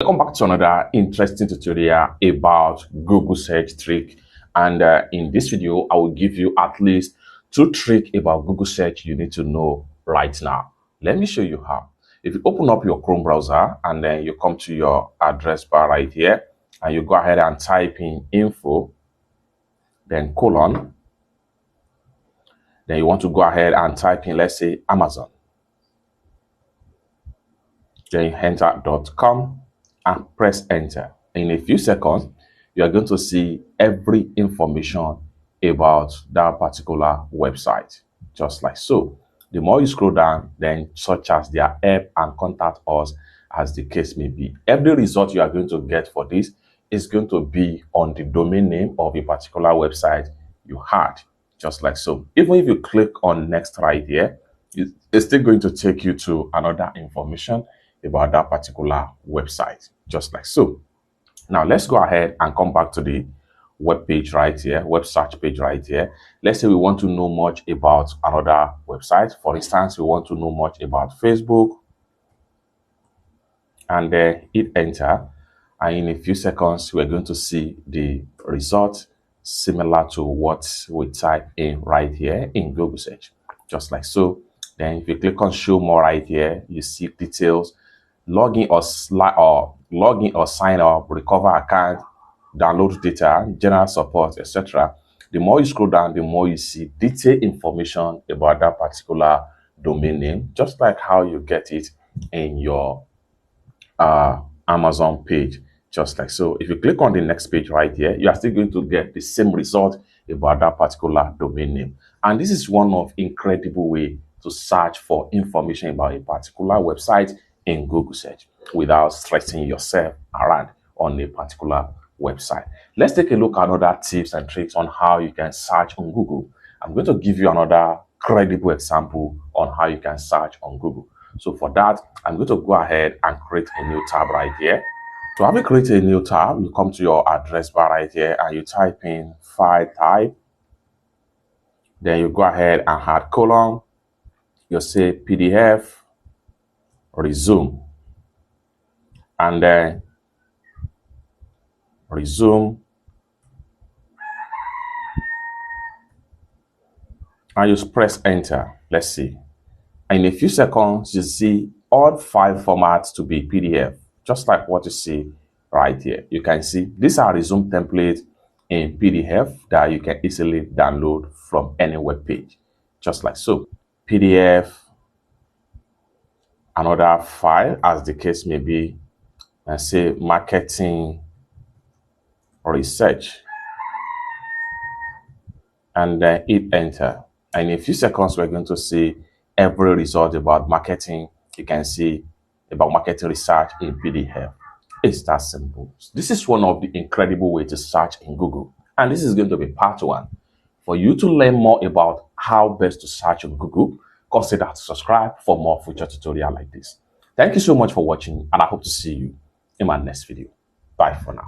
Welcome back to another interesting tutorial about Google search trick. And in this video, I will give you at least 2 tricks about Google search you need to know right now. Let me show you how. If you open up your Chrome browser and then you come to your address bar right here, and you go ahead and type in info, then colon, then you want to go ahead and type in, let's say, Amazon. Then you enter .com and press enter. In a few seconds, you are going to see every information about that particular website, just like so. The more you scroll down, then such as their app and contact us, as the case may be. Every result you are going to get for this is going to be on the domain name of a particular website you had, just like so. Even if you click on next right here, it's still going to take you to another information about that particular website, just like so. Now let's go ahead and come back to the web page right here, web search page right here. Let's say we want to know much about another website. For instance, we want to know much about Facebook, and then hit enter, and in a few seconds we're going to see the result similar to what we type in right here in Google search, just like so. Then if you click on show more right here, you see details, login or sign up, recover account, download data, general support, etc. The more you scroll down, the more you see detailed information about that particular domain name, just like how you get it in your Amazon page, just like so. If you click on the next page right here, you are still going to get the same result about that particular domain name. And this is one of incredible way to search for information about a particular website in Google search without stressing yourself around on a particular website. Let's take a look at other tips and tricks on how you can search on Google. I'm going to give you another credible example on how you can search on Google. So for that, I'm going to go ahead and create a new tab right here. So having created a new tab, you come to your address bar right here and you type in file type. Then you go ahead and add colon. You say PDF, resume, and then resume, and you press enter. Let's see. In a few seconds, you see all 5 formats to be PDF, just like what you see right here. You can see these are resume templates in PDF that you can easily download from any web page, just like so. PDF, another file, as the case may be, and say marketing research, and then hit enter. And in a few seconds, we're going to see every result about marketing. You can see about marketing research in PDF. It's that simple. This is one of the incredible ways to search in Google. And this is going to be part 1. For you to learn more about how best to search on Google, consider to subscribe for more future tutorials like this. Thank you so much for watching, and I hope to see you in my next video. Bye for now.